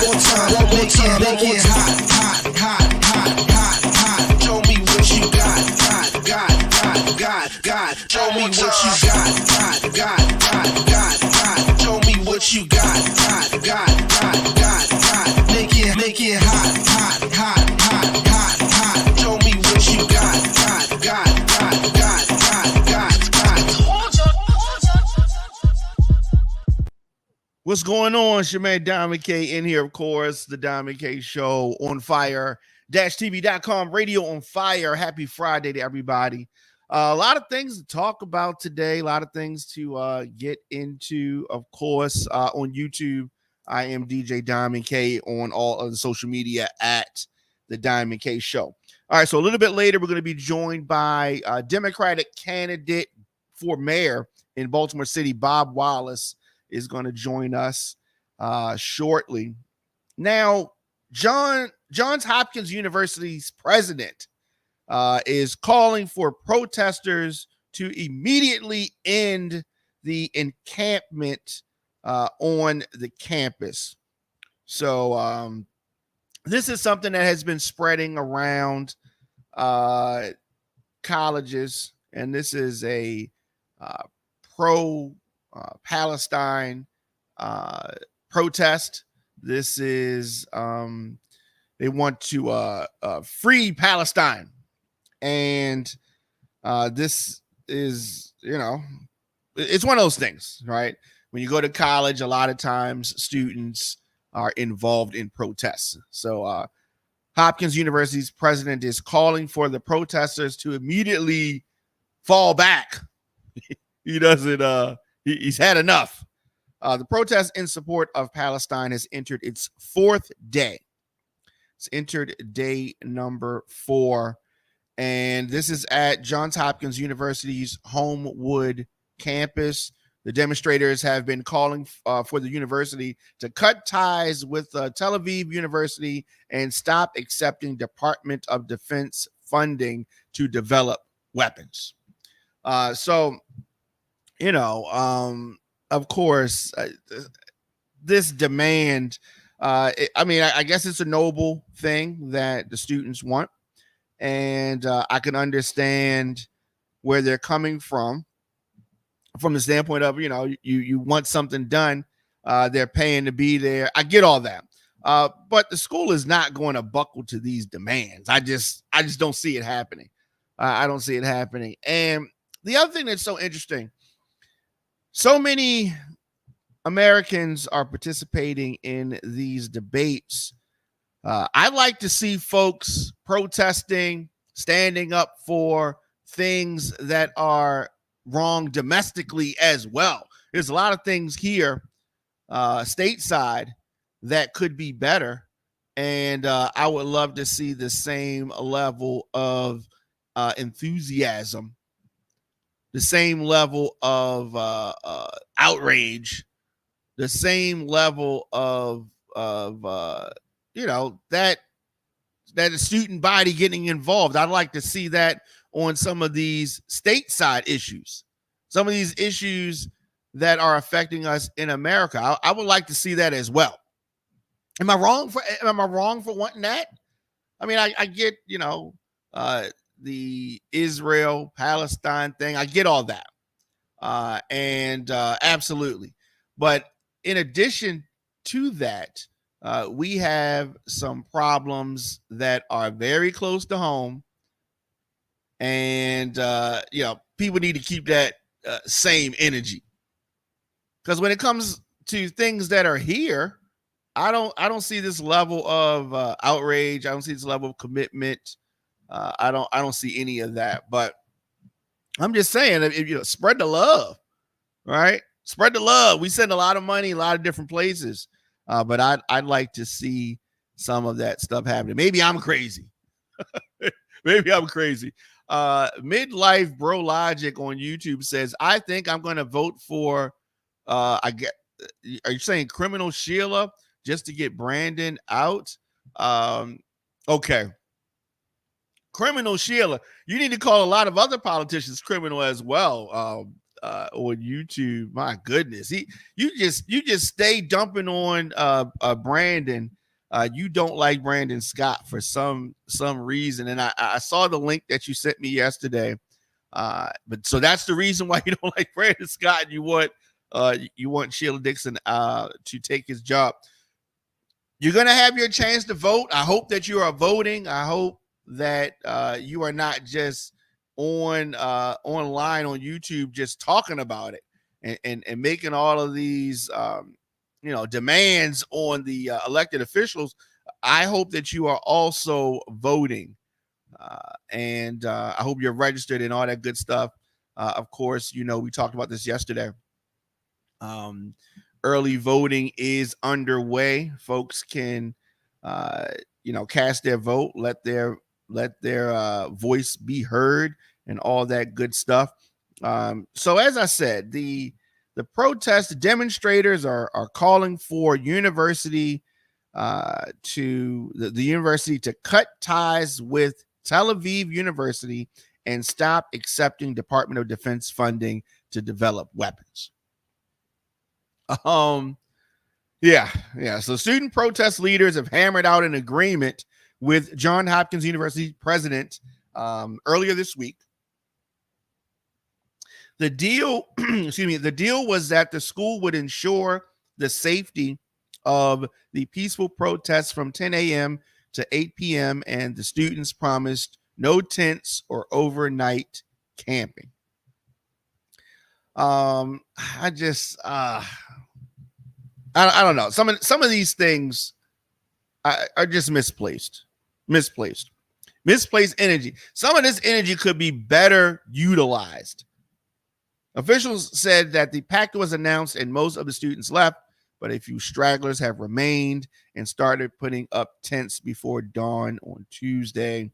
more time, one more time, make it hot, hot, hot, hot, hot, hot. Show me what you got, got. Show me what you got, got. Show me what you got, got. Make it hot, hot, hot, hot, hot, hot. Show me what you got, got. What's going on? It's your man Diamond K in here, of course. The Diamond K Show on fire. -tv.com radio on fire. Happy Friday to everybody. A lot of things to talk about today. A lot of things to get into, of course, on YouTube. I am DJ Diamond K on all of the social media at the Diamond K Show. All right, so a little bit later, we're going to be joined by a Democratic candidate for mayor in Baltimore City, Bob Wallace, is going to join us shortly. Now, Johns Hopkins University's president is calling for protesters to immediately end the encampment on the campus. So this is something that has been spreading around colleges, and this is a pro-Palestine protest. This is they want to free Palestine. And this is, it's one of those things, right? When you go to college, a lot of times students are involved in protests. So Hopkins University's president is calling for the protesters to immediately fall back. He doesn't, he's had enough. The protest in support of Palestine has entered its fourth day. It's entered day number 4. And this is at Johns Hopkins University's Homewood campus. The demonstrators have been calling for the university to cut ties with Tel Aviv University and stop accepting Department of Defense funding to develop weapons. Of course, this demand, I guess it's a noble thing that the students want. And I can understand where they're coming from the standpoint of, you want something done. They're paying to be there. I get all that. But the school is not going to buckle to these demands. I just don't see it happening. I don't see it happening. And the other thing that's so interesting, so many Americans are participating in these debates. I like to see folks protesting, standing up for things that are wrong domestically as well. There's a lot of things here stateside that could be better. And I would love to see the same level of enthusiasm, the same level of outrage, the same level of that a student body getting involved. I'd like to see that on some of these stateside issues, some of these issues that are affecting us in America. I would like to see that as well. Am I wrong for wanting that? I mean, I get, the Israel Palestine thing. I get all that. Absolutely. But in addition to that, we have some problems that are very close to home. And, people need to keep that same energy. Because when it comes to things that are here, I don't see this level of outrage. I don't see this level of commitment. I don't see any of that. But I'm just saying, if spread the love, right? Spread the love. We send a lot of money, a lot of different places. But I'd like to see some of that stuff happening. Maybe I'm crazy. Midlife Bro Logic on YouTube says, I think I'm going to vote for, are you saying Criminal Sheila just to get Brandon out? Okay. Criminal Sheila. You need to call a lot of other politicians criminal as well. on YouTube. My goodness, you just stay dumping on Brandon. You don't like Brandon Scott for some reason, and I saw the link that you sent me yesterday. But so that's the reason why you don't like Brandon Scott. You want Sheila Dixon to take his job. You're gonna have your chance to vote. I hope that you are voting. I hope that you are not just online on YouTube just talking about it and making all of these demands on the elected officials. I hope that you are also voting, and I hope you're registered and all that good stuff. Of course, we talked about this yesterday. Early voting is underway. Folks can cast their vote, let their voice be heard, and all that good stuff. So as I said, the protest demonstrators are calling for university to the university to cut ties with Tel Aviv University and stop accepting Department of Defense funding to develop weapons. Yeah. So student protest leaders have hammered out an agreement with Johns Hopkins University president earlier this week. The deal, the deal was that the school would ensure the safety of the peaceful protests from 10 a.m. to 8 p.m. and the students promised no tents or overnight camping. I don't know. Some of these things are just misplaced energy. Some of this energy could be better utilized. Officials said that the pact was announced and most of the students left, but a few stragglers have remained and started putting up tents before dawn on Tuesday.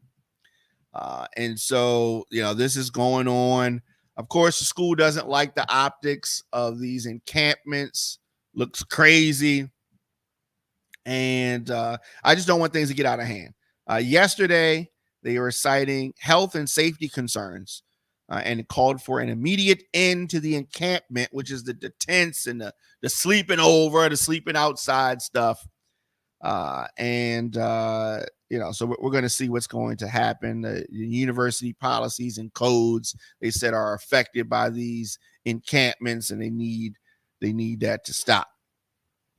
And so, this is going on. Of course, the school doesn't like the optics of these encampments. Looks crazy. And I just don't want things to get out of hand. Yesterday, they were citing health and safety concerns and it called for an immediate end to the encampment, which is the tents and the sleeping over, the sleeping outside stuff. So we're going to see what's going to happen. The university policies and codes, they said, are affected by these encampments, and they need that to stop.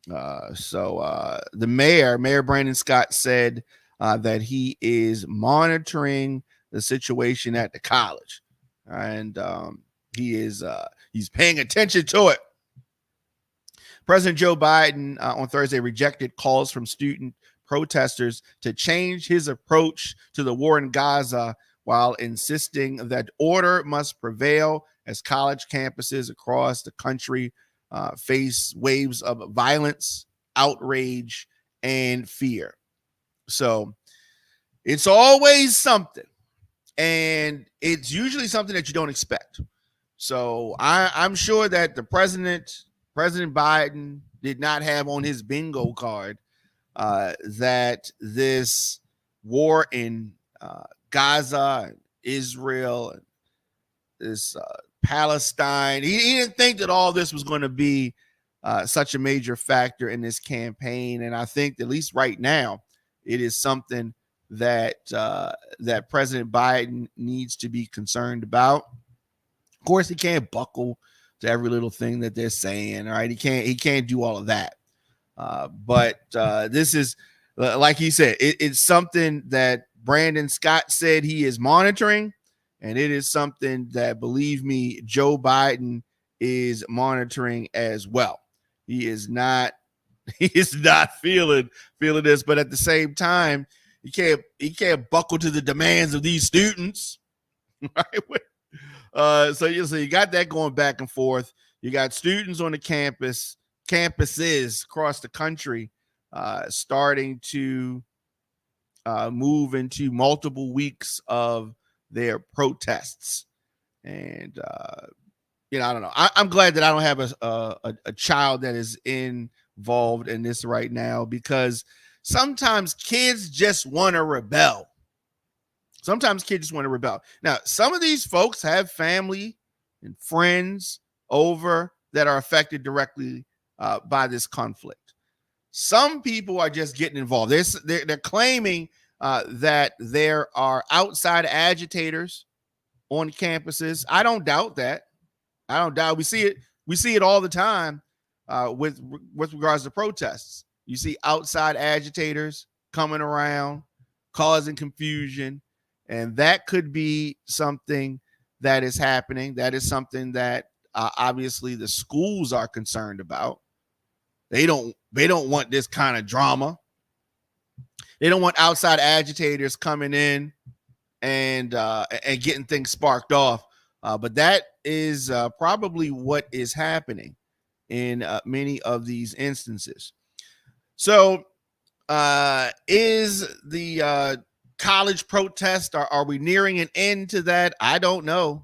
The Mayor Brandon Scott said that he is monitoring the situation at the college, and he's paying attention to it. President Joe Biden on Thursday rejected calls from student protesters to change his approach to the war in Gaza while insisting that order must prevail as college campuses across the country face waves of violence, outrage, and fear. So it's always something, and it's usually something that you don't expect. So I'm sure that President Biden did not have on his bingo card that this war in Gaza and Israel and this Palestine, he didn't think that all this was going to be such a major factor in this campaign. And I think that at least right now, it is something that that President Biden needs to be concerned about. Of course, he can't buckle to every little thing that they're saying. All right, he can't do all of that. But this is, like he said, it's something that Brandon Scott said he is monitoring, and it is something that, believe me, Joe Biden is monitoring as well. He is not feeling this, but at the same time, he can't buckle to the demands of these students. Right? So you got that going back and forth. You got students on the campuses across the country starting to move into multiple weeks of their protests. And I don't know. I'm glad that I don't have a child that is involved in this right now, because sometimes kids just want to rebel. Now, some of these folks have family and friends over that are affected directly by this conflict. Some people are just getting involved. They're claiming that there are outside agitators on campuses. I don't doubt that. I don't doubt. We see it. We see it all the time with regards to protests. You see outside agitators coming around, causing confusion, and that could be something that is happening. That is something that obviously the schools are concerned about. They don't want this kind of drama. They don't want outside agitators coming in and getting things sparked off. But that is probably what is happening in many of these instances. So is the college protest, are we nearing an end to that? I don't know.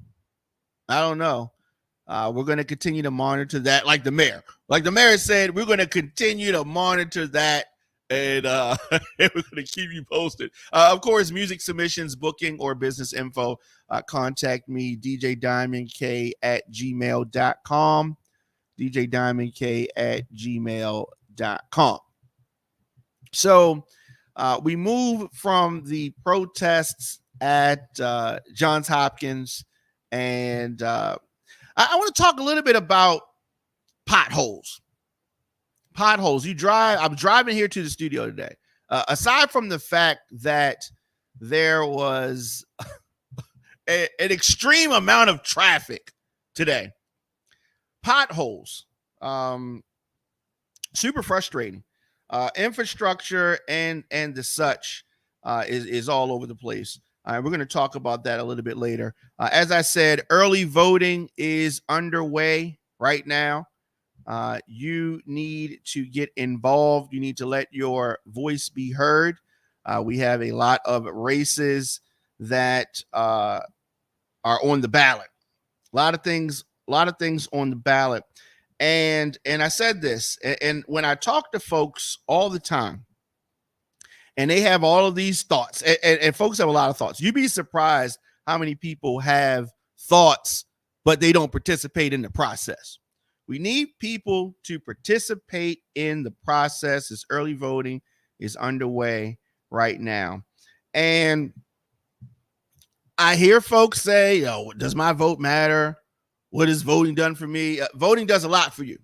We're going to continue to monitor that, like the mayor said, we're going to continue to monitor that, and we're going to keep you posted. Of course, music submissions, booking, or business info, contact me, djdiamondk@gmail.com, djdiamondk@gmail.com. So we move from the protests at Johns Hopkins, and I want to talk a little bit about potholes. Potholes. I'm driving here to the studio today. Aside from the fact that there was an extreme amount of traffic today, potholes, super frustrating. Infrastructure and the such is all over the place. We're going to talk about that a little bit later. As I said, early voting is underway right now. You need to get involved. You need to let your voice be heard. We have a lot of races that are on the ballot. A lot of things on the ballot. And I said this, and when I talk to folks all the time, and they have all of these thoughts, and folks have a lot of thoughts. You'd be surprised how many people have thoughts, but they don't participate in the process. We need people to participate in the process. This early voting is underway right now. And I hear folks say, does my vote matter? What has voting done for me? Voting does a lot for you.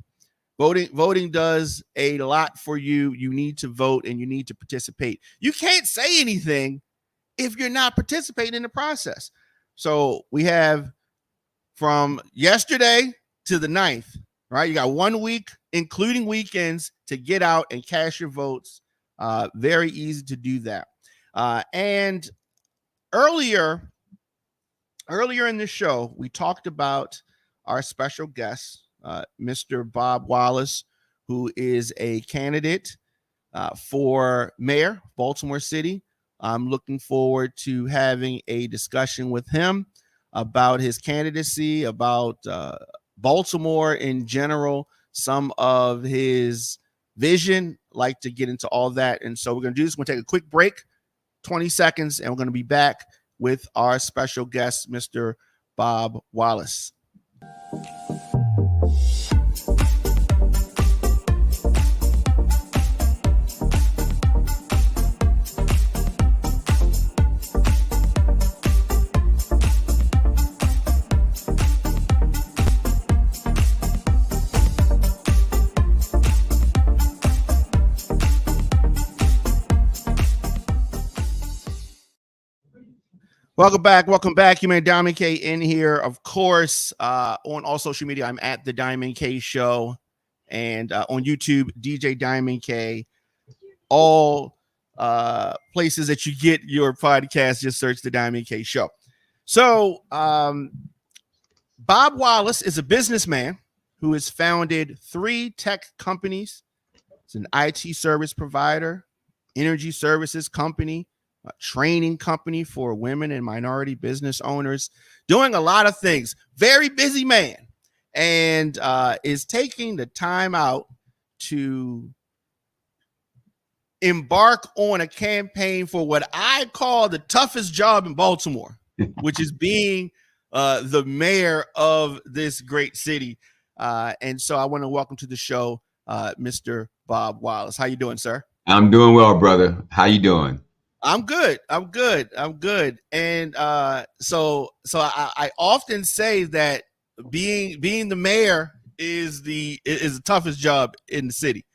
Voting does a lot for you. You need to vote and you need to participate. You can't say anything if you're not participating in the process. So we have from yesterday to the 9th, right? You got 1 week, including weekends, to get out and cast your votes. Very easy to do that. And earlier in the show, we talked about our special guest, Mr. Bob Wallace, who is a candidate for mayor, Baltimore City. I'm looking forward to having a discussion with him about his candidacy, about Baltimore in general, some of his vision. Like to get into all that. And so we're going to do this. We're going to take a quick break, 20 seconds, and we're going to be back with our special guest, Mr. Bob Wallace. Welcome back. You Diamond K in here. Of course, on all social media, I'm at the Diamond K Show, and on YouTube, DJ Diamond K. All places that you get your podcast, just search the Diamond K Show. So, Bob Wallace is a businessman who has founded 3 tech companies. It's an IT service provider, energy services company, a training company for women and minority business owners, doing a lot of things. Very busy man, and is taking the time out to embark on a campaign for what I call the toughest job in Baltimore, which is being the mayor of this great city. And so I want to welcome to the show, Mr. Bob Wallace. How you doing, sir? I'm doing well, brother. How you doing? I'm good. I'm good. I'm good. And so I often say that being the mayor is the toughest job in the city.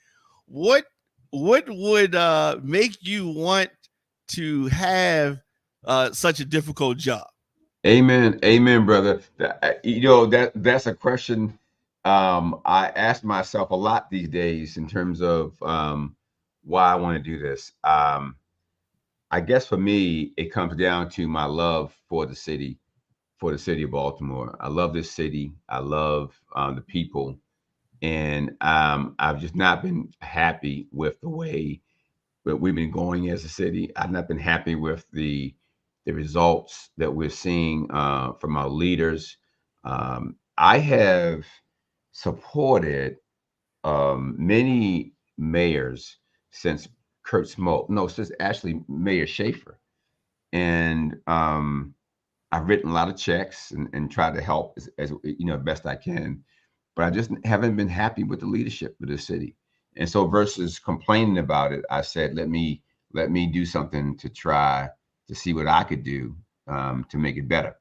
What would make you want to have such a difficult job? Amen. Amen, brother. That's a question I ask myself a lot these days in terms of why I want to do this. I guess for me, it comes down to my love for the city of Baltimore. I love this city. I love the people, and I've just not been happy with the way but we've been going as a city. I've not been happy with the results that we're seeing from our leaders. I have supported many mayors since Kurt Smoke. No, since actually Mayor Schaefer, and I've written a lot of checks and tried to help as best I can, but I just haven't been happy with the leadership of the city. And so versus complaining about it, I said, let me do something to try to see what I could do to make it better.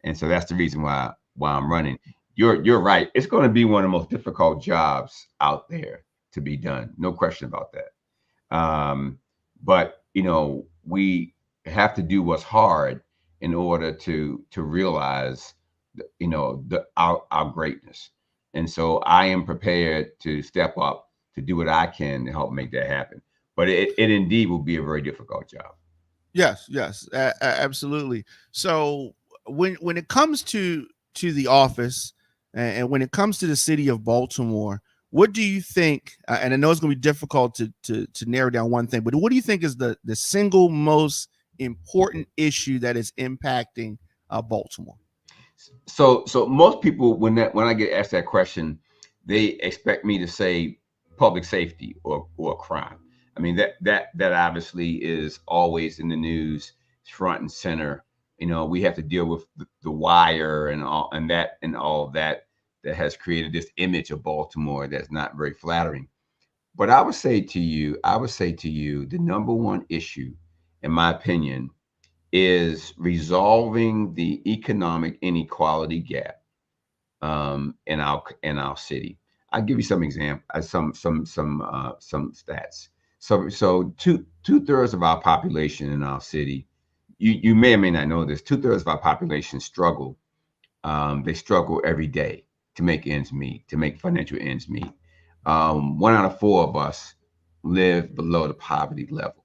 And so that's the reason why I'm running. You're right. It's going to be one of the most difficult jobs out there to be done. No question about that. But we have to do what's hard in order to realize our greatness. And so I am prepared to step up to do what I can to help make that happen. But it indeed will be a very difficult job. Yes, yes, absolutely. So when it comes to the office and when it comes to the city of Baltimore, what do you think? And I know it's going to be difficult to narrow down one thing, but what do you think is the single most important issue that is impacting Baltimore? So most people when I get asked that question, they expect me to say public safety or crime. I mean that obviously is always in the news, front and center. We have to deal with the wire and all of that has created this image of Baltimore that's not very flattering. But I would say to you, the number one issue, in my opinion, is resolving the economic inequality gap in our city. I'll give you some example, some stats. So two-thirds of our population in our city, you may or may not know this. Two-thirds of our population struggle. They struggle every day to make ends meet, to make financial ends meet. One out of four of us live below the poverty level.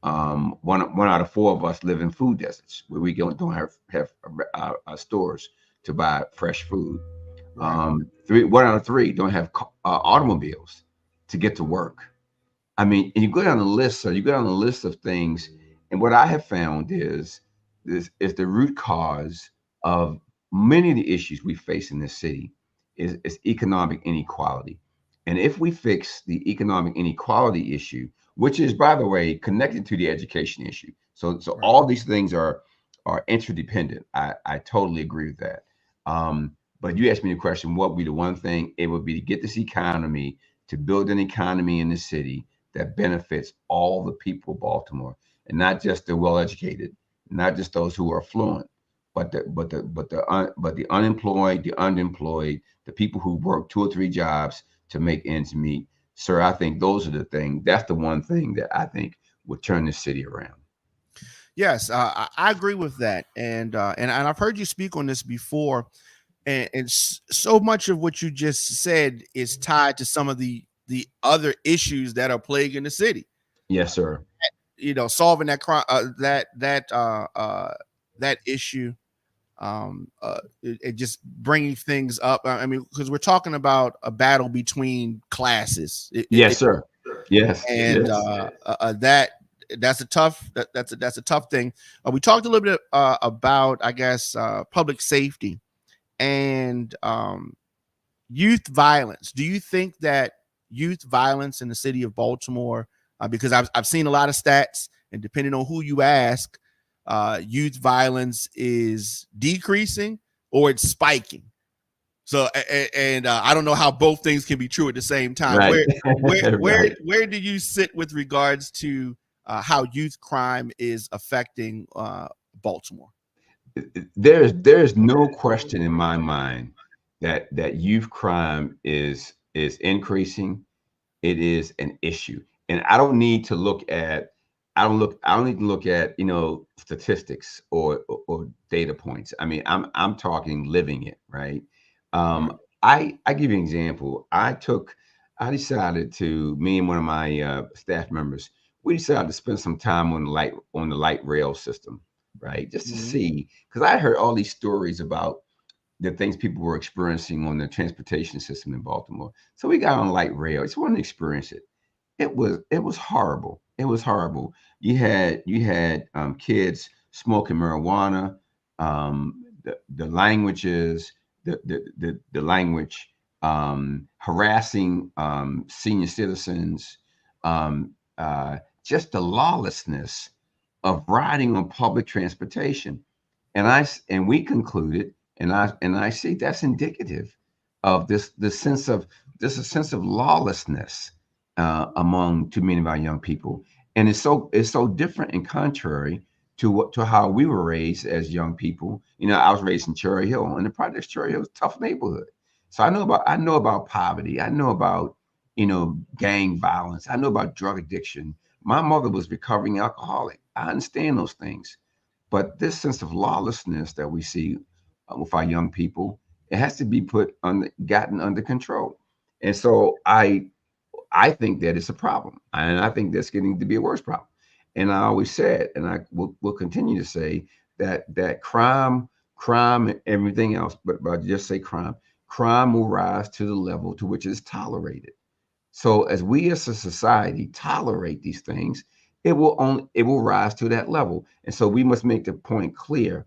One out of four of us live in food deserts where we don't have stores to buy fresh food. Right. One out of three don't have automobiles to get to work. I mean, and you go down the list, so you go down the list of things, and what I have found is this is the root cause of many of the issues we face in this city is economic inequality. And if we fix the economic inequality issue, which is, by the way, connected to the education issue, so Right. all these things are interdependent. I totally agree with that. But you asked me the question, what would be the one thing? It would be to get this economy, to build an economy in the city that benefits all the people of Baltimore, and not just the well-educated, not just those who are affluent, but the unemployed, the underemployed, the people who work two or three jobs to make ends meet. Sir, I think those are the things. That's the one thing that I think would turn the city around. Yes, I agree with that, and I've heard you speak on this before, and so much of what you just said is tied to some of the other issues that are plaguing the city. Yes, sir. Solving that crime, that issue, it just bringing things up. I mean, because we're talking about a battle between classes. Yes, sir. Yes, And yes. that's a tough thing. We talked a little bit about, I guess, public safety and youth violence. Do you think that youth violence in the city of Baltimore, because I've seen a lot of stats, and depending on who you ask, youth violence is decreasing or it's spiking. So, and I don't know how both things can be true at the same time. Right. Right. Where do you sit with regards to how youth crime is affecting Baltimore? There's no question in my mind that youth crime is increasing. It is an issue, and I don't need to look at statistics or data points. I mean, I'm talking living it, right? Right. I give you an example. I decided to me and one of my staff members, we decided to spend some time on the light rail system, right? Just to Mhm. see, because I heard all these stories about the things people were experiencing on the transportation system in Baltimore. So we got on light rail. I just wanted to experience it. It was horrible. It was horrible. You had kids smoking marijuana, the languages, the language, harassing senior citizens, um, just the lawlessness of riding on public transportation. And we concluded, and I see that's indicative of this sense of a sense of lawlessness among too many of our young people. And it's so different and contrary to how we were raised as young people. I was raised in Cherry Hill, and the projects Cherry Hill is a tough neighborhood. So I know about poverty. I know about gang violence. I know about drug addiction. My mother was recovering alcoholic. I understand those things, but this sense of lawlessness that we see with our young people, it has to be gotten under control. And so I think that it's a problem, and I think that's getting to be a worse problem. And I always said, and I will continue to say that crime, and everything else, but I just say crime will rise to the level to which it's tolerated. So as we as a society tolerate these things, it will rise to that level. And so we must make the point clear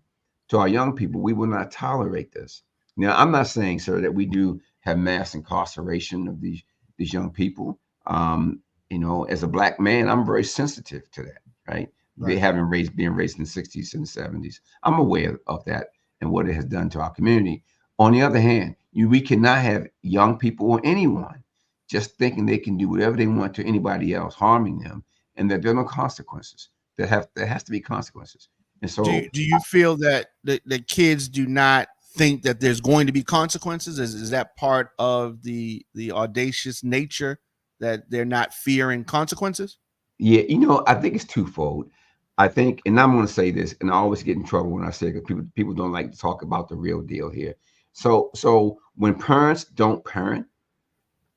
to our young people: we will not tolerate this. Now, I'm not saying, sir, that we do have mass incarceration of these young people. As a black man, I'm very sensitive to that. Right, Right. being raised in the '60s and '70s, I'm aware of that and what it has done to our community. On the other hand, we cannot have young people or anyone just thinking they can do whatever they want to anybody else, harming them, and that there are no consequences. There has to be consequences. And so, Do you feel that the kids do not think that there's going to be consequences? Is that part of the audacious nature that they're not fearing consequences? yeah, I think it's twofold. I think, and I'm going to say this, and I always get in trouble when I say it, because people don't like to talk about the real deal here. So when parents don't parent,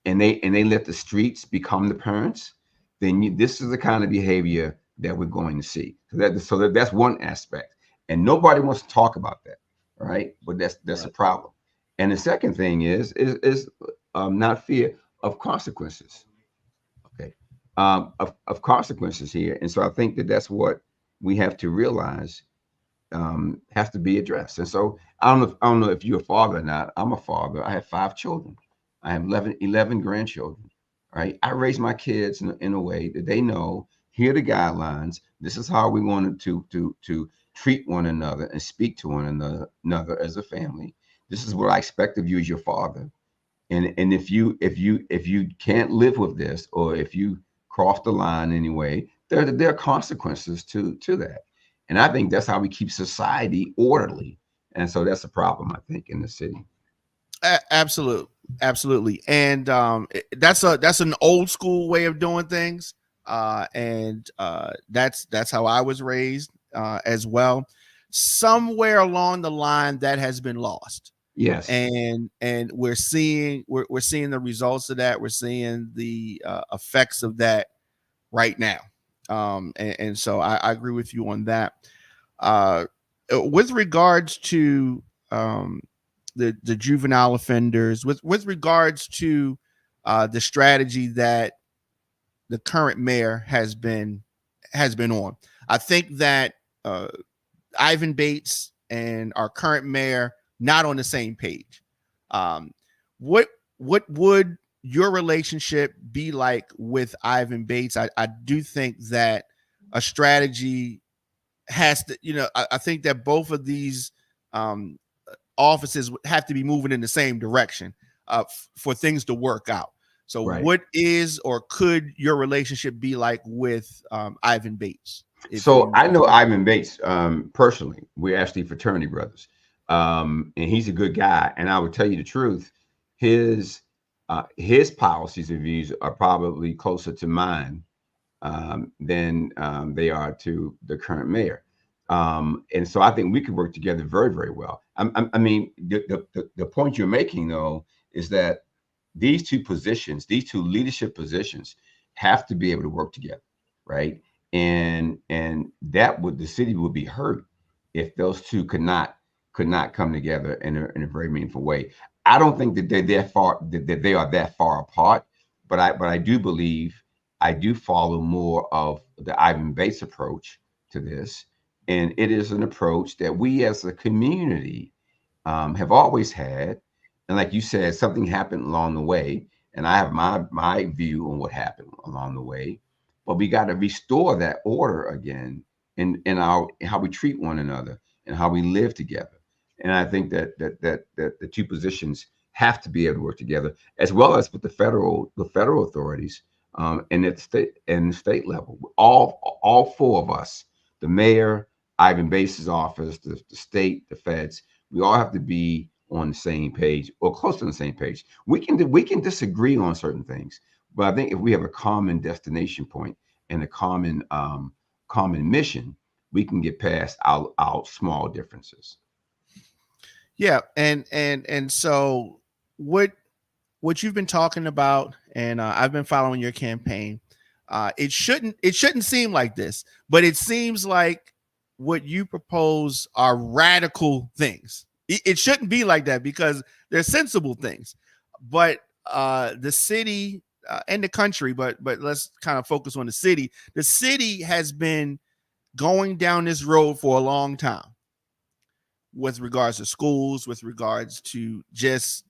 and they let the streets become the parents, then this is the kind of behavior that we're going to see. That's one aspect, and nobody wants to talk about that, right? But that's a Right. problem. And the second thing is not fear of consequences. Okay, of consequences here, and so I think that's what we have to realize has to be addressed. And so I don't know if you're a father or not. I'm a father. I have 5 children. I have 11 grandchildren. Right. I raise my kids in a way that they know, here are the guidelines. This is how we wanted to treat one another and speak to one another as a family. This is what I expect of you as your father. And if you can't live with this, or if you cross the line anyway, there are consequences to that. And I think that's how we keep society orderly. And so that's a problem, I think, in the city. Absolutely, and that's an old school way of doing things, and that's how I was raised as well. Somewhere along the line, that has been lost, Yes. and we're seeing the results of that. We're seeing the effects of that right now, and so I agree with you on that. Uh, with regards to the juvenile offenders, with regards to the strategy that the current mayor has been on, I think that Ivan Bates and our current mayor not on the same page. Um, what would your relationship be like with Ivan Bates? I do think that a strategy has to, I think that both of these um, offices have to be moving in the same direction for things to work out. So Right. what is or could your relationship be like with Ivan Bates? If So you I know Ivan Bates personally. We're actually fraternity brothers, and he's a good guy. And I would tell you the truth, his his policies and views are probably closer to mine than they are to the current mayor. And so I think we could work together very, very well. I mean, the point you're making, though, is that these two positions, these two leadership positions, have to be able to work together, right? And that would, the city would be hurt if those two could not come together in a very meaningful way. I don't think that they're that far that they are that far apart, but I do believe I do follow more of the Ivan Bates approach to this, and it is an approach that we as a community have always had. And like you said, something happened along the way, and I have my view on what happened along the way. But we got to restore that order again in our in how we treat one another and how we live together. And I think that the two positions have to be able to work together, as well as with the federal authorities and at the state level. All four of us, the mayor, Ivan Base's office, the state, the feds, we all have to be on the same page or close to the same page. We can disagree on certain things, but I think if we have a common destination point and a common mission, we can get past our small differences. Yeah, and so what you've been talking about, and I've been following your campaign. It shouldn't seem like this, but it seems like what you propose are radical things. It shouldn't be like that because they're sensible things, but the city and the country, but let's kind of focus on the city. The city has been going down this road for a long time with regards to schools, with regards to just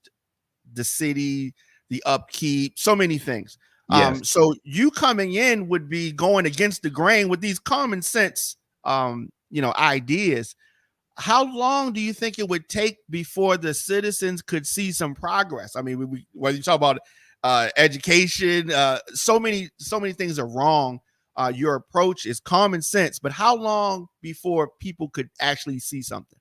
the city, the upkeep, so many things. Yes. So you coming in would be going against the grain with these common sense, ideas. How long do you think it would take before the citizens could see some progress? I mean, when you talk about education, so many things are wrong. Your approach is common sense, but how long before people could actually see something?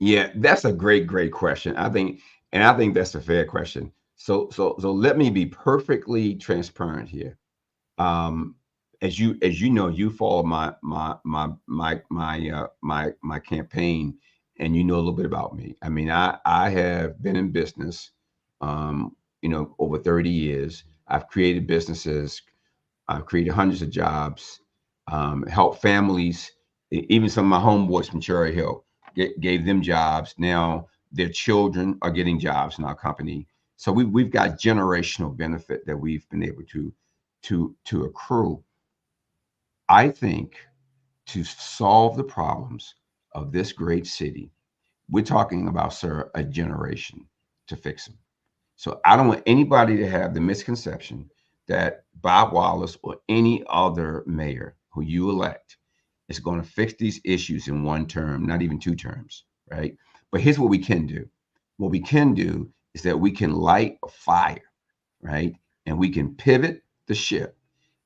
Yeah, that's a great question. I think that's a fair question. So let me be perfectly transparent here. Um, as you know, you follow my campaign, and you know a little bit about me. I mean, I have been in business, over 30 years. I've created businesses. I've created hundreds of jobs, helped families, even some of my homeboys from Cherry Hill, gave them jobs. Now their children are getting jobs in our company. So we've got generational benefit that we've been able to accrue. I think to solve the problems of this great city, we're talking about, sir, a generation to fix them. So I don't want anybody to have the misconception that Bob Wallace or any other mayor who you elect is going to fix these issues in one term, not even two terms, right? But here's what we can do. What we can do is that we can light a fire, right? And we can pivot the ship,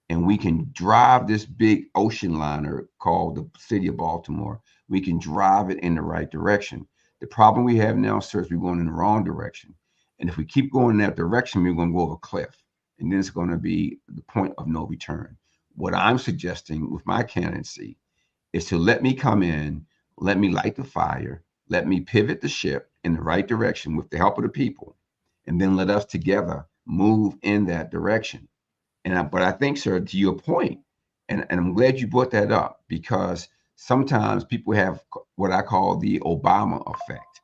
and we can drive this big ocean liner called the city of Baltimore. We can drive it in the right direction. The problem we have now, sir, is we're going in the wrong direction. And if we keep going in that direction, we're going to go over a cliff. And then it's going to be the point of no return. What I'm suggesting with my candidacy is to let me come in, let me light the fire, let me pivot the ship in the right direction with the help of the people, and then let us together move in that direction. But I think, sir, to your point, and I'm glad you brought that up, because sometimes people have what I call the Obama effect.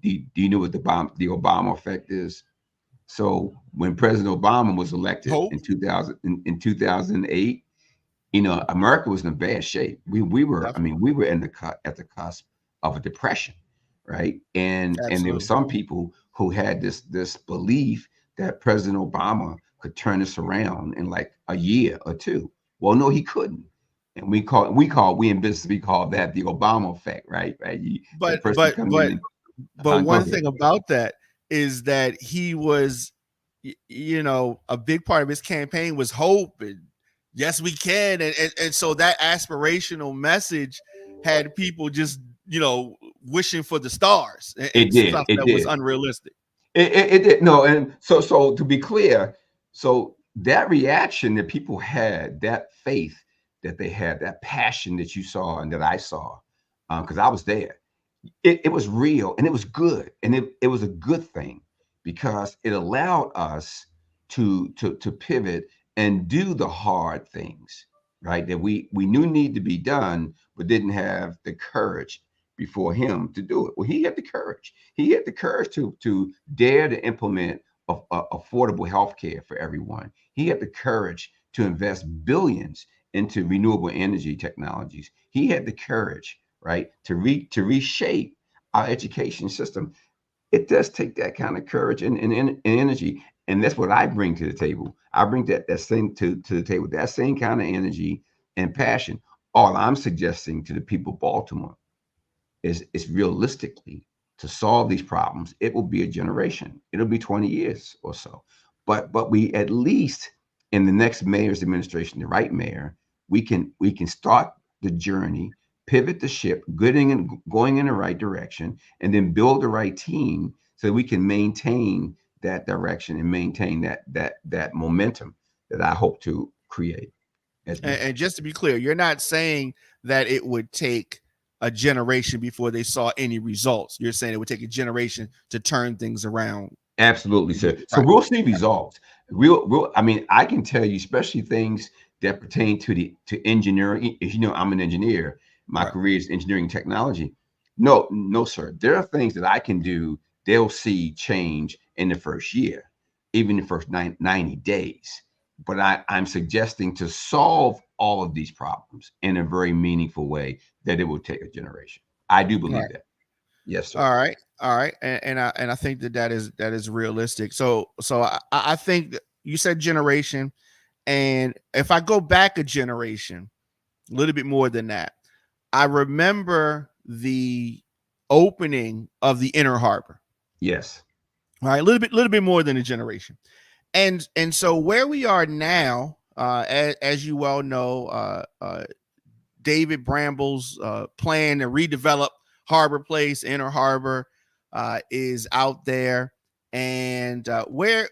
Do you know what the Obama effect is? So when President Obama was elected Hope. in 2008, America was in bad shape. We were, I Definitely. mean, we were at the cusp of a depression, right? And there were Absolutely. some people who had this belief that President Obama could turn this around in like a year or two. Well, no, he couldn't. And we in business, we call that the Obama effect, right? Right. The but person but come in but and but go one ahead. thing about that is that he was, a big part of his campaign was hope and yes we can, and so that aspirational message had people just wishing for the stars and It did. stuff It that was did. unrealistic. It did. No, and so to be clear, so that reaction that people had, that faith that they had, that passion that you saw and that I saw, because I was there, it was real and it was good, and it was a good thing because it allowed us to pivot and do the hard things, right, that we knew need to be done but didn't have the courage before him to do it. Well, he had the courage. He had the courage to dare to implement affordable health care for everyone. He had the courage to invest billions into renewable energy technologies. He had the courage, right, to reshape our education system. It does take that kind of courage and energy, and that's what I bring to the table. I bring that same to the table, that same kind of energy and passion. All I'm suggesting to the people of Baltimore is realistically to solve these problems. It will be a generation. It'll be 20 years or so, but we at least in the next mayor's administration, the right mayor, we can start the journey, pivot the ship, going in the right direction, and then build the right team so we can maintain that direction and maintain that momentum that I hope to create as And, mayor. and just to be clear, you're not saying that it would take a generation before they saw any results. You're saying it would take a generation to turn things around. Absolutely, sir. So Right. we'll see results. I mean, I can tell you, especially things that pertain to engineering. If you know, I'm an engineer. My Right. career is engineering technology. No, no, sir. There are things that I can do. They'll see change in the first year, even the first 90 days. But I'm suggesting to solve all of these problems in a very meaningful way that it will take a generation. I do believe Right. that. Yes, sir. All right. All right. And I think that is realistic. So I think you said generation, and if I go back a generation, a little bit more than that, I remember the opening of the Inner Harbor. Yes. All right, a little bit more than a generation. And so where we are now, as you well know, David Bramble's plan to redevelop Harbor Place, Inner Harbor, is out there. And where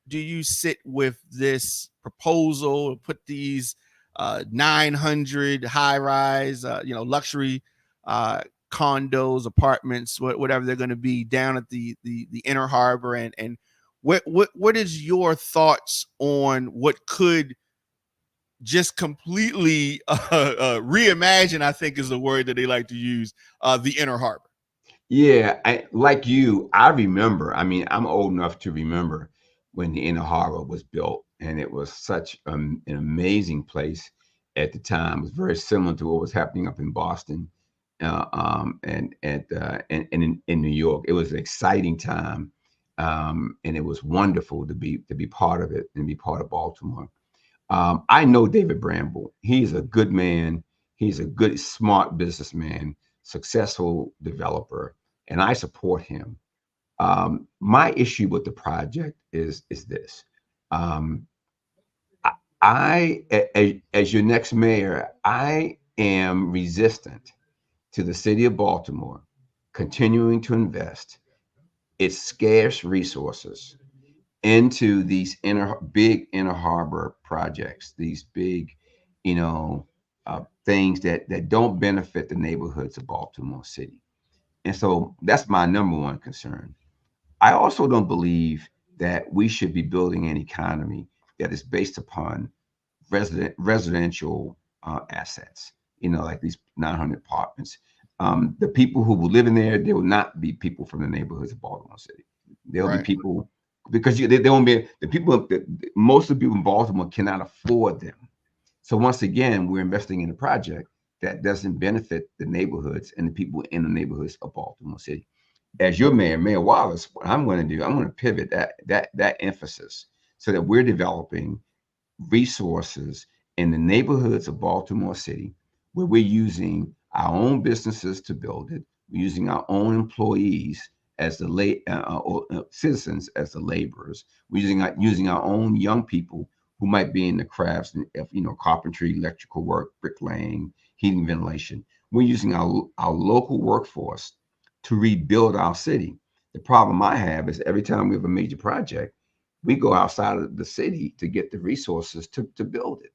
do you sit with this proposal to put these 900 high rise, luxury condos, apartments, whatever they're going to be down at the Inner Harbor, and what is your thoughts on what could just completely reimagine, I think is the word that they like to use, the Inner Harbor? Yeah, like you, I remember. I mean, I'm old enough to remember when the Inner Harbor was built, and it was such an amazing place at the time. It was very similar to what was happening up in Boston, and in New York. It was an exciting time, and it was wonderful to be part of it and be part of Baltimore. I know David Bramble. He's a good man. He's a good, smart businessman, successful developer, and I support him. My issue with the project is this. Um, as your next mayor, I am resistant to the city of Baltimore continuing to invest its scarce resources into these big inner harbor projects, these big, things that don't benefit the neighborhoods of Baltimore City. And so that's my number one concern. I also don't believe that we should be building an economy that is based upon residential assets, like these 900 apartments. The people who will live in there, they will not be people from the neighborhoods of Baltimore City. They'll be Right. people because they won't be the people. Most of the people in Baltimore cannot afford them. So once again, we're investing in a project that doesn't benefit the neighborhoods and the people in the neighborhoods of Baltimore City. As your mayor, Mayor Wallace, what I'm going to do, I'm going to pivot that emphasis so that we're developing resources in the neighborhoods of Baltimore City, where we're using our own businesses to build it. We're using our own employees as the citizens as the laborers. We're using our own young people who might be in the crafts, carpentry, electrical work, bricklaying, heating, ventilation. We're using our local workforce to rebuild our city. The problem I have is every time we have a major project, we go outside of the city to get the resources to build it.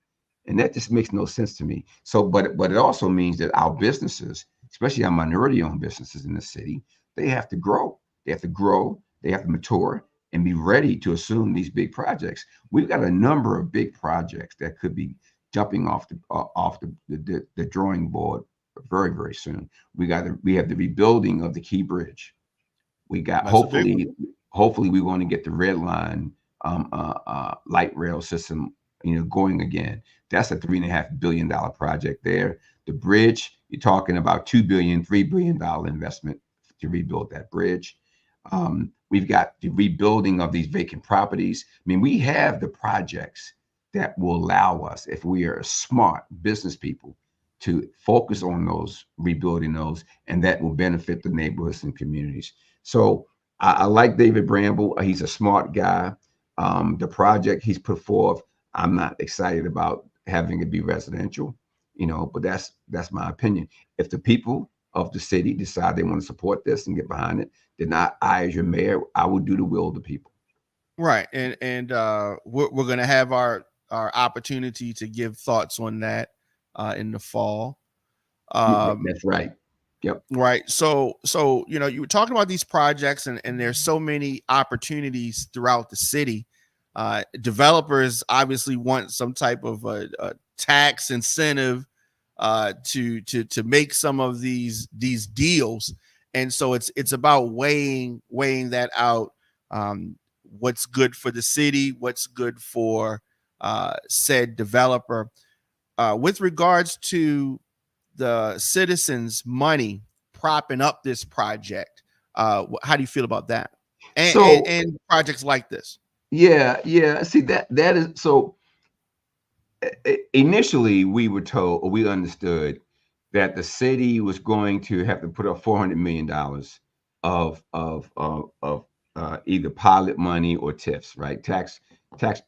And that just makes no sense to me. So, but it also means that our businesses, especially our minority-owned businesses in the city, they have to grow. They have to grow. They have to mature and be ready to assume these big projects. We've got a number of big projects that could be jumping off the drawing board very, very soon. We have the rebuilding of the Key Bridge. We got That's a big one. hopefully we want to get the Red Line light rail system going again. That's a $3.5 billion project there. The bridge, you're talking about $3 billion investment to rebuild that bridge. We've got the rebuilding of these vacant properties. I mean, we have the projects that will allow us, if we are smart business people, to focus on those, rebuilding those, and that will benefit the neighborhoods and communities. So I like David Bramble. He's a smart guy. The project he's put forth, I'm not excited about having it be residential, but that's my opinion. If the people of the city decide they want to support this and get behind it, then I as your mayor, I will do the will of the people. Right. And we're going to have our opportunity to give thoughts on that in the fall. That's right. Yep. Right. So you were talking about these projects, and there's so many opportunities throughout the city. Developers obviously want some type of a tax incentive to make some of these deals, and so it's about weighing that out. What's good for the city? What's good for said developer? With regards to the citizens' money propping up this project, how do you feel about that? And projects like this? Yeah. See, that is so. Initially, we were told, or we understood, that the city was going to have to put up $400 million of either pilot money or TIFs, right? Tax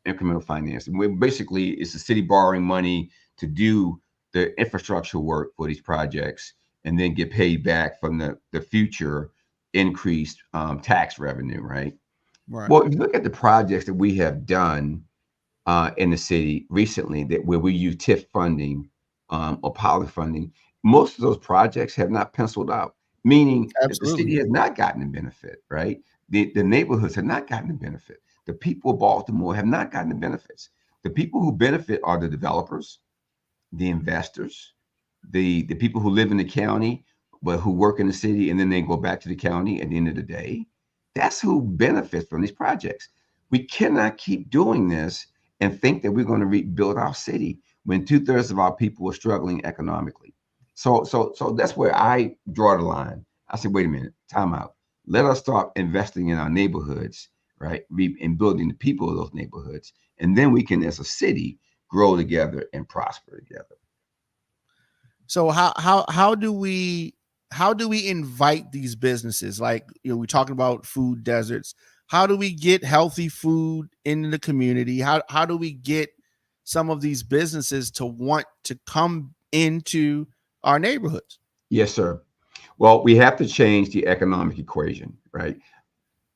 incremental financing. Basically, it's the city borrowing money to do the infrastructure work for these projects, and then get paid back from the future increased tax revenue, right? Right. Well, if you look at the projects that we have done in the city recently, that where we use TIF funding or pilot funding, most of those projects have not penciled out, meaning that the Absolutely. city has not gotten the benefit, right? The neighborhoods have not gotten the benefit. The people of Baltimore have not gotten the benefits. The people who benefit are the developers, the investors, the people who live in the county, but who work in the city and then they go back to the county at the end of the day. That's who benefits from these projects. We cannot keep doing this and think that we're going to rebuild our city when 2/3 of our people are struggling economically. So that's where I draw the line. I said, wait a minute, time out. Let us start investing in our neighborhoods, right? And building the people of those neighborhoods. And then we can, as a city, grow together and prosper together. So how do we invite these businesses? Like, we're talking about food deserts. How do we get healthy food in the community? How do we get some of these businesses to want to come into our neighborhoods? Yes, sir. Well, we have to change the economic equation, right?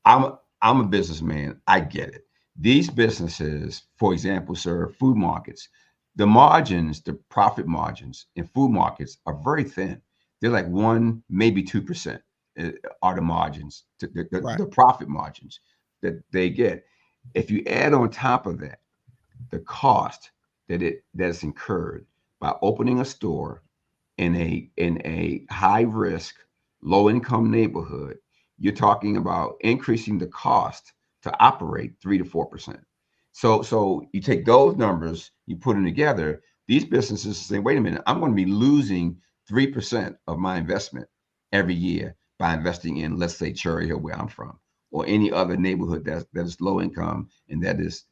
I'm a businessman. I get it. These businesses, for example, sir, food markets, the margins, the profit margins in food markets are very thin. They're like 1, maybe 2% are the margins, Right. the profit margins that they get. If you add on top of that the cost that's incurred by opening a store in a high risk, low income neighborhood, you're talking about increasing the cost to operate 3 to 4%. So you take those numbers, you put them together. These businesses say, wait a minute, I'm going to be losing 3% of my investment every year by investing in, let's say, Cherry Hill, where I'm from, or any other neighborhood that is low income and that is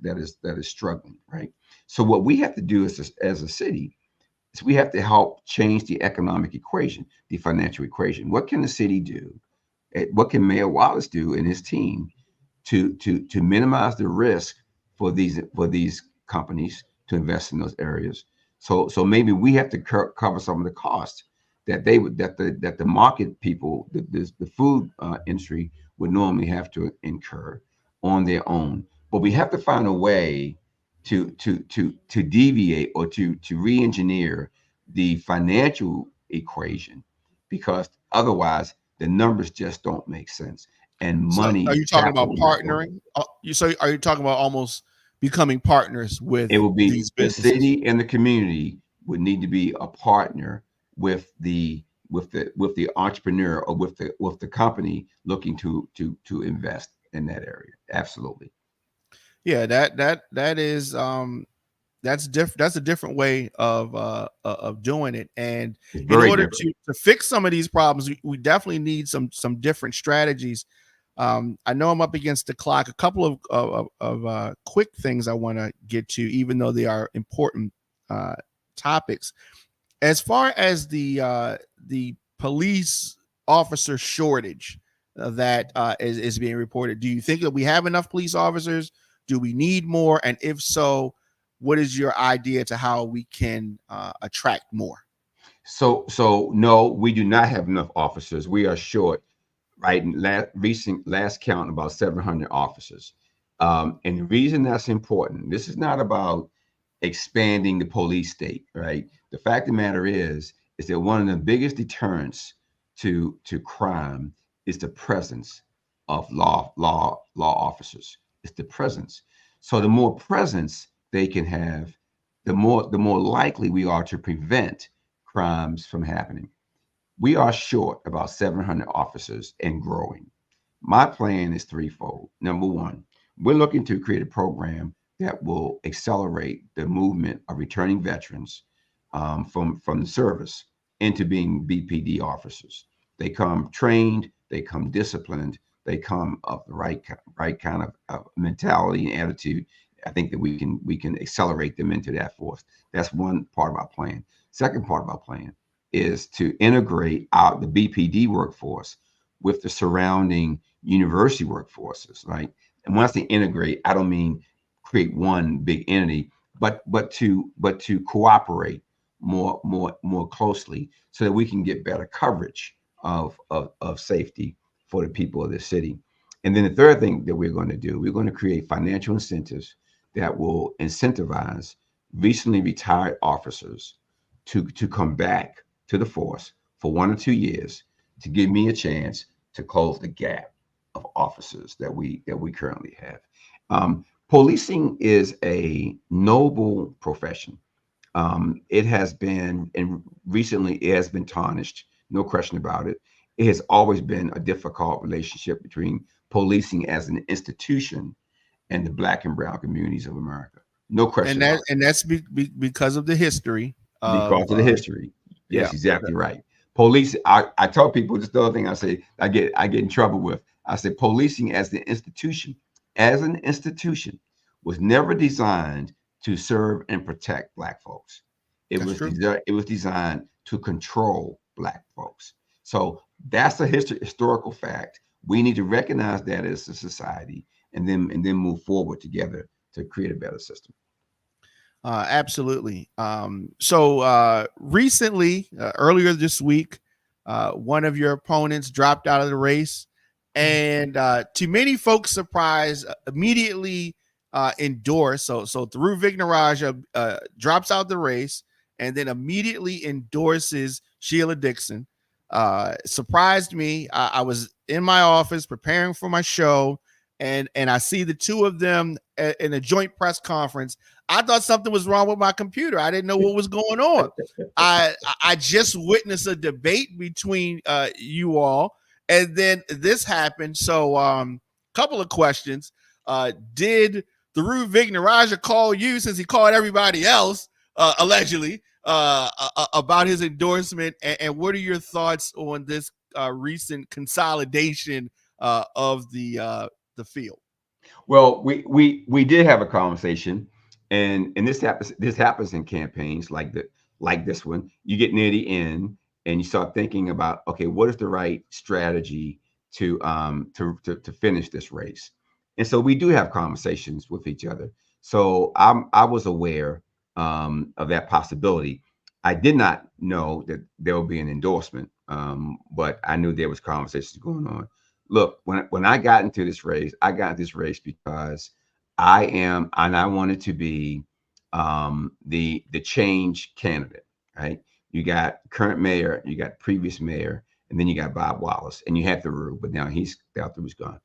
struggling, right? So what we have to do as a city is we have to help change the economic equation, the financial equation. What can the city do? What can Mayor Wallace do and his team to minimize the risk for these companies to invest in those areas? So maybe we have to cover some of the costs that the market people, the food industry would normally have to incur on their own. But we have to find a way to deviate or to re-engineer the financial equation, because otherwise the numbers just don't make sense. And So are money, you talking about capital, partnering? Are you talking about almost becoming partners with it will be these the businesses? city and the community would need to be a partner with the entrepreneur or with the company looking to invest in that area. Absolutely. Yeah, that is that's different. That's a different way of doing it. And It's in very order different. to fix some of these problems, we definitely need some different strategies. I know I'm up against the clock. A couple of quick things I want to get to, even though they are important topics. As far as the police officer shortage that is being reported, do you think that we have enough police officers? Do we need more? And if so, what is your idea to how we can attract more? So no, we do not have enough officers. We are short. Right, last count, about 700 officers. And the reason that's important, this is not about expanding the police state, right? The fact of the matter is that one of the biggest deterrents to crime is the presence of law officers. It's the presence. So the more presence they can have, the more likely we are to prevent crimes from happening. We are short about 700 officers and growing. My plan is threefold. Number one, we're looking to create a program that will accelerate the movement of returning veterans from the service into being BPD officers. They come trained, they come disciplined, they come of the right kind of mentality and attitude. I think that we can accelerate them into that force. That's one part of our plan. Second part of our plan is to integrate out the BPD workforce with the surrounding university workforces, right? And when I say integrate, I don't mean create one big entity, but to cooperate more closely so that we can get better coverage of safety for the people of the city. And then the third thing that we're going to do, we're going to create financial incentives that will incentivize recently retired officers to come back to the force for 1 or 2 years to give me a chance to close the gap of officers that we currently have. Policing is a noble profession. It has been, and recently it has been tarnished, no question about it. It has always been a difficult relationship between policing as an institution and the Black and brown communities of America. No question about it. And that's because of the history Because of of the history. yeah. Yes, exactly right. Police, I tell people this, the other thing I say, I get in trouble with. I say policing as an institution, was never designed to serve and protect Black folks. That's true. It was designed to control Black folks. So that's a historical fact. We need to recognize that as a society, and then move forward together to create a better system. Absolutely. So recently, earlier this week, one of your opponents dropped out of the race, and to many folks' surprise, immediately endorsed. So Through Vignaraja drops out the race and then immediately endorses Sheila Dixon. Surprised me. I was in my office preparing for my show, and I see the two of them in a joint press conference. I thought something was wrong with my computer. I didn't know what was going on. I just witnessed a debate between you all, and then this happened. So couple of questions. Did Through Vignaraja call you, since he called everybody else allegedly about his endorsement? And what are your thoughts on this recent consolidation of the field? Well, we did have a conversation, and this happens in campaigns like this one. You get near the end, and you start thinking about, okay, what is the right strategy to finish this race? And so we do have conversations with each other. So I was aware of that possibility. I did not know that there would be an endorsement, but I knew there was conversations going on. Look, when I got into this race, I got into this race because I wanted to be the change candidate, right? You got current mayor, you got previous mayor, and then you got Bob Wallace, and you had Theroux, but now he's out there, he's gone.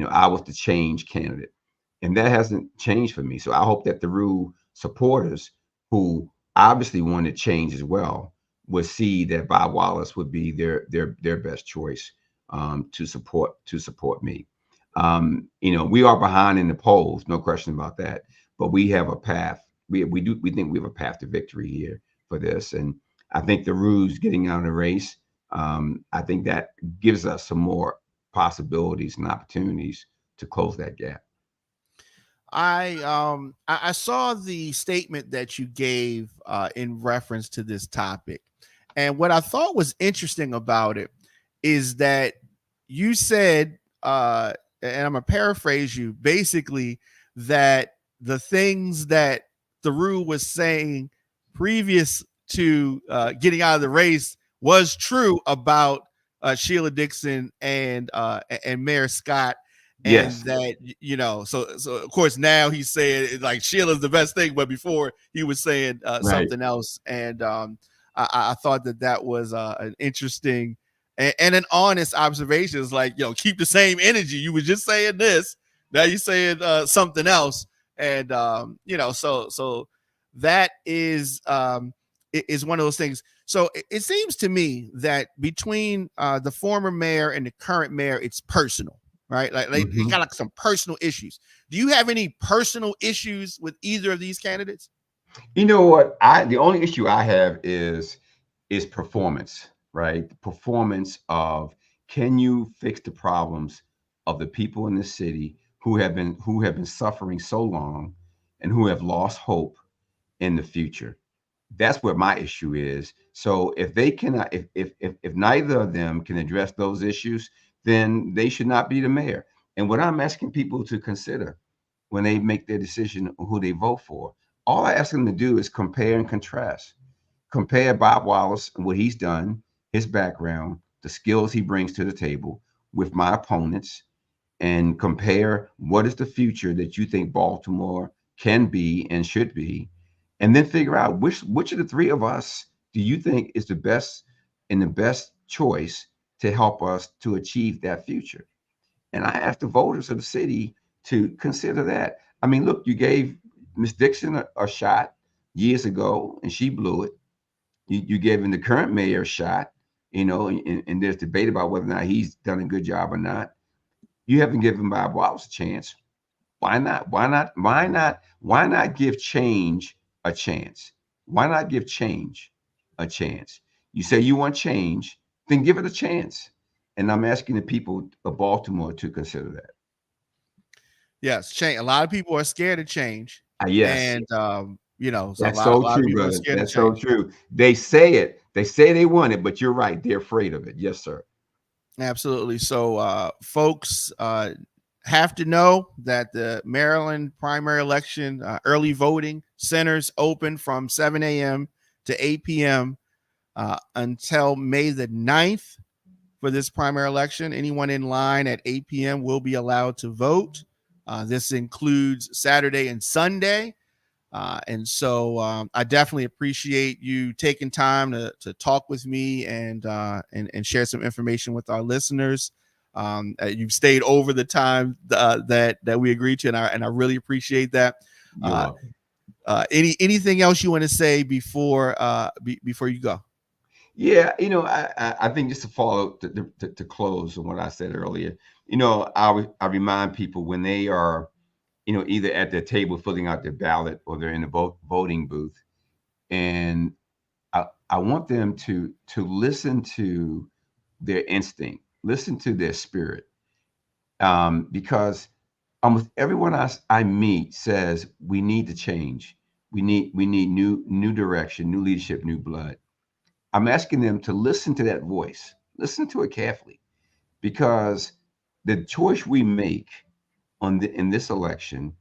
I was the change candidate, and that hasn't changed for me. So I hope that Theroux supporters who obviously wanted change as well would see that Bob Wallace would be their best choice to support me. We are behind in the polls, no question about that. But we have a path. We think we have a path to victory here for this, and I think the Ruse getting out of the race. I think that gives us some more possibilities and opportunities to close that gap. I saw the statement that you gave in reference to this topic, and what I thought was interesting about it is that you said, and I'm gonna paraphrase you, basically that the things that Theroux was saying previous to getting out of the race was true about Sheila Dixon and Mayor Scott, and Yes, that so of course now he's saying like Sheila's the best thing, but before he was saying right, something else, and I thought that was an interesting and an honest observation. Is like, keep the same energy. You were just saying this, now you're saying something else, and so that is one of those things. So it seems to me that between the former mayor and the current mayor, it's personal, right? Like they hmm got like some personal issues. Do you have any personal issues with either of these candidates? You know what? The only issue I have is performance, right? The performance of, can you fix the problems of the people in the city who have been suffering so long and who have lost hope in the future? That's what my issue is. So if they cannot, if neither of them can address those issues, then they should not be the mayor. And what I'm asking people to consider when they make their decision on who they vote for, all I ask them to do is compare and contrast. Compare Bob Wallace and what he's done, his background, the skills he brings to the table with my opponents, and compare what is the future that you think Baltimore can be and should be, and then figure out which of the three of us do you think is the best choice to help us to achieve that future. And I ask the voters of the city to consider that. I mean, look, you gave Miss Dixon a shot years ago, and she blew it. You gave the current mayor a shot, and there's debate about whether or not he's done a good job or not. You haven't given Bob Wallace a chance. Why not? Why not? Why not? Why not give change a chance? Why not give change a chance? You say you want change, then give it a chance. And I'm asking the people of Baltimore to consider that. Yes, change. A lot of people are scared of change, Yes, and so that's a so lot of true, people are brother. scared of That's so change. true. They say it. They say they want it, but you're right. They're afraid of it. Yes, sir. Absolutely. So, folks have to know that the Maryland primary election early voting centers open from 7 a.m. to 8 p.m. Until May the 9th for this primary election. Anyone in line at 8 p.m. will be allowed to vote. This includes Saturday and Sunday. And so I definitely appreciate you taking time to talk with me and share some information with our listeners. You've stayed over the time that we agreed to, and I really appreciate that. You're welcome. Anything else you want to say before before you go? Yeah, I think just to follow to close on what I said earlier, I remind people when they are, either at their table filling out their ballot or they're in the voting booth, and I want them to listen to their instinct, listen to their spirit, because almost everyone I meet says we need to change. We need new direction, new leadership, new blood. I'm asking them to listen to that voice, listen to it carefully, because the choice we make in this election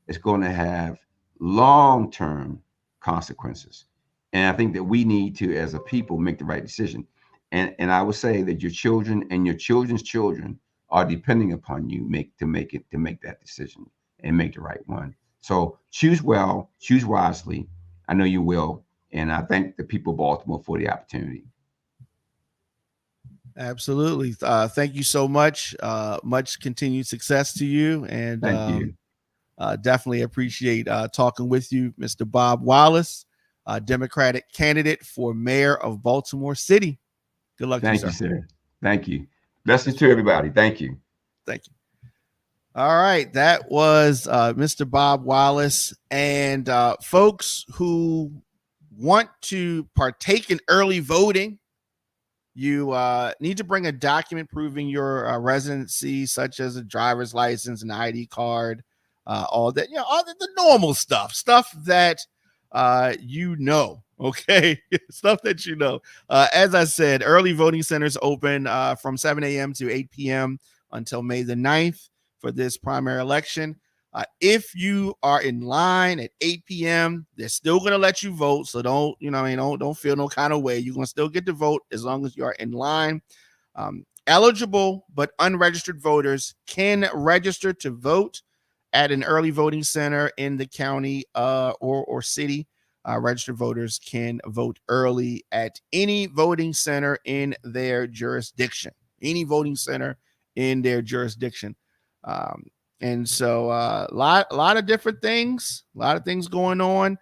is going to have long-term consequences. And I think that we need to, as a people, make the right decision. And I would say that your children and your children's children are depending upon you to make that decision and make the right one. So choose well, choose wisely. I know you will. And I thank the people of Baltimore for the opportunity. Absolutely. Thank you so much. Much continued success to you. And Thank you. definitely appreciate talking with you, Mr. Bob Wallace, Democratic candidate for mayor of Baltimore City. Good luck to you, Thank you, sir. sir. Thank you. Blessings to everybody. Thank you. Thank you. All right. That was Mr. Bob Wallace. And folks who want to partake in early voting, you need to bring a document proving your residency, such as a driver's license, an ID card, all that, all the normal stuff that okay, stuff that as I said, early voting centers open from 7 a.m. to 8 p.m. until May the 9th for this primary election. If you are in line at 8 p.m., they're still going to let you vote. So don't feel no kind of way. You're going to still get to vote as long as you are in line. Eligible but unregistered voters can register to vote at an early voting center in the county or city. Registered voters can vote early at any voting center in their jurisdiction. Any voting center in their jurisdiction. And so a lot of different things, a lot of things going on.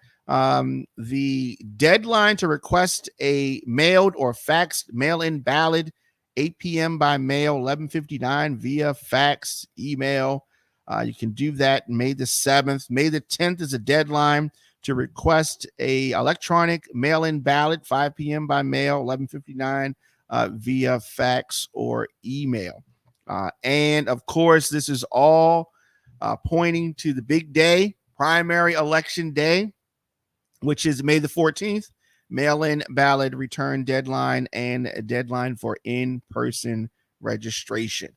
The deadline to request a mailed or faxed mail-in ballot, 8 p.m. by mail, 11:59 via fax, email. You can do that May the 7th. May the 10th is a deadline to request a electronic mail-in ballot, 5 p.m. by mail, 11:59 via fax or email. And of course, this is all pointing to the big day, primary election day, which is May the 14th, mail-in ballot return deadline and a deadline for in-person registration.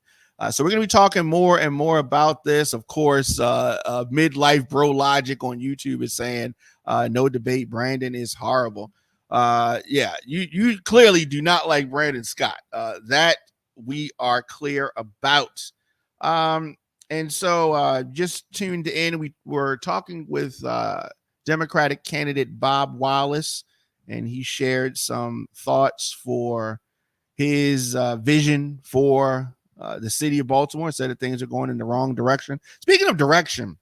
So we're going to be talking more and more about this. Of course, Midlife Bro Logic on YouTube is saying, no debate, Brandon is horrible. Yeah, you clearly do not like Brandon Scott. That we are clear about. And so just tuned in, we were talking with Democratic candidate Bob Wallace, and he shared some thoughts for his vision for the city of Baltimore. Said that things are going in the wrong direction. Speaking of direction,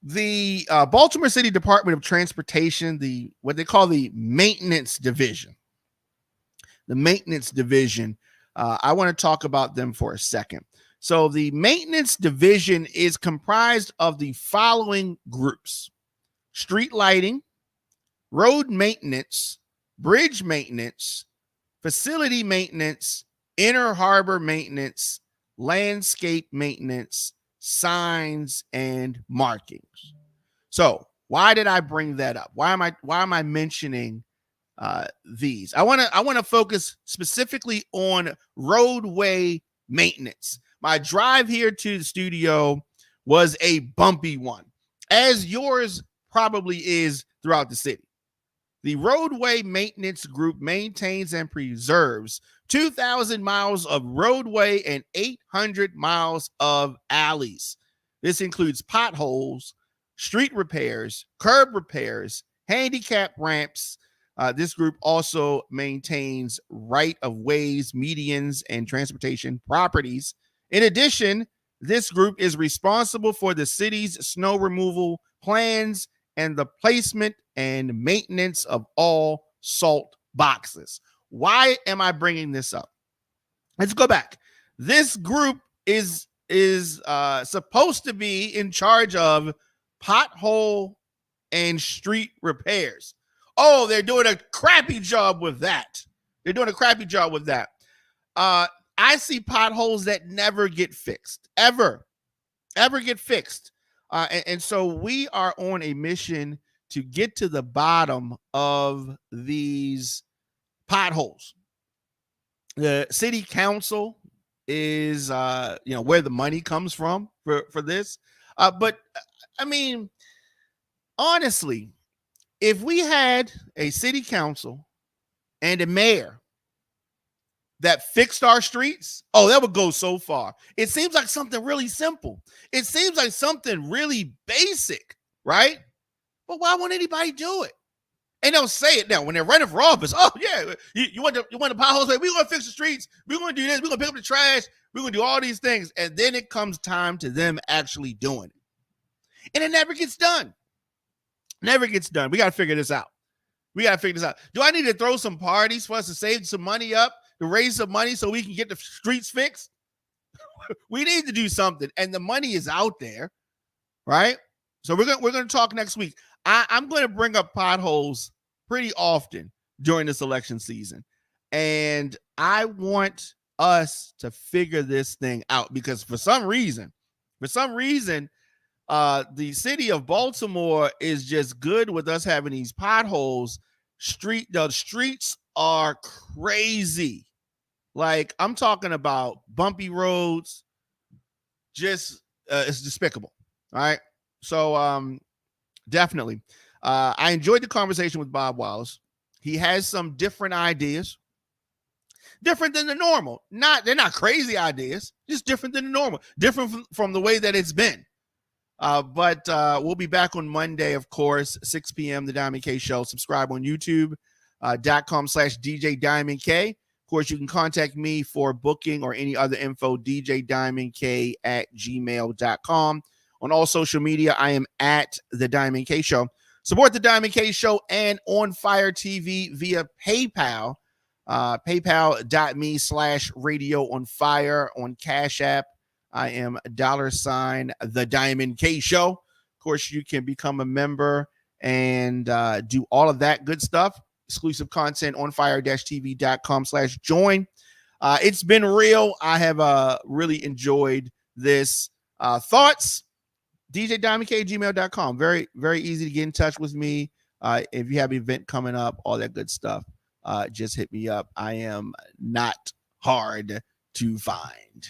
the Baltimore City Department of Transportation, what they call the maintenance division, I want to talk about them for a second. So the maintenance division is comprised of the following groups: street lighting, road maintenance, bridge maintenance, facility maintenance, inner harbor maintenance, landscape maintenance, signs, and markings. So why did I bring that up? Why am I mentioning these? I want to focus specifically on roadway maintenance. My drive here to the studio was a bumpy one, as yours probably is throughout the city. The roadway maintenance group maintains and preserves 2,000 miles of roadway and 800 miles of alleys. This includes potholes, street repairs, curb repairs, handicap ramps. This group also maintains right-of-ways, medians, and transportation properties. In addition, this group is responsible for the city's snow removal plans and the placement and maintenance of all salt boxes. Why am I bringing this up? Let's go back. This group is supposed to be in charge of pothole and street repairs. Oh, they're doing a crappy job with that. I see potholes that never get fixed, ever get fixed. And so we are on a mission to get to the bottom of these potholes. The city council is, where the money comes from for this. But I mean, honestly, if we had a city council and a mayor that fixed our streets, oh, that would go so far. It seems like something really simple. It seems like something really basic, right? But why won't anybody do it? And they'll say it now when they're running for office. Oh yeah, you want the potholes? We're gonna fix the streets. We're gonna do this. We're gonna pick up the trash. We're gonna do all these things, and then it comes time to them actually doing it, and it never gets done. Never gets done. We got to figure this out. Do I need to throw some parties for us to save some money up, to raise some money so we can get the streets fixed? We need to do something, and the money is out there, right? So we're gonna talk next week. I'm going to bring up potholes pretty often during this election season, and I want us to figure this thing out because for some reason, the city of Baltimore is just good with us having these potholes. The streets are crazy. Like I'm talking about bumpy roads. Just it's despicable. All right. So definitely. I enjoyed the conversation with Bob Wallace. He has some different ideas. Different than the normal. They're not crazy ideas, just different than the normal. Different from the way that it's been. But we'll be back on Monday, of course, 6 p.m. The Diamond K Show. Subscribe on YouTube.com/DJ Diamond K. Of course, you can contact me for booking or any other info, djdiamondk@gmail.com. On all social media, I am at The Diamond K Show. Support The Diamond K Show and On Fire TV via PayPal. PayPal.me/radio on fire. On Cash App, I am $ The Diamond K Show. Of course, you can become a member and do all of that good stuff. Exclusive content on fire-tv.com/join. It's been real. I have really enjoyed this. Thoughts? djdiamondk@gmail.com. Very, very easy to get in touch with me. If you have an event coming up, all that good stuff, just hit me up. I am not hard to find.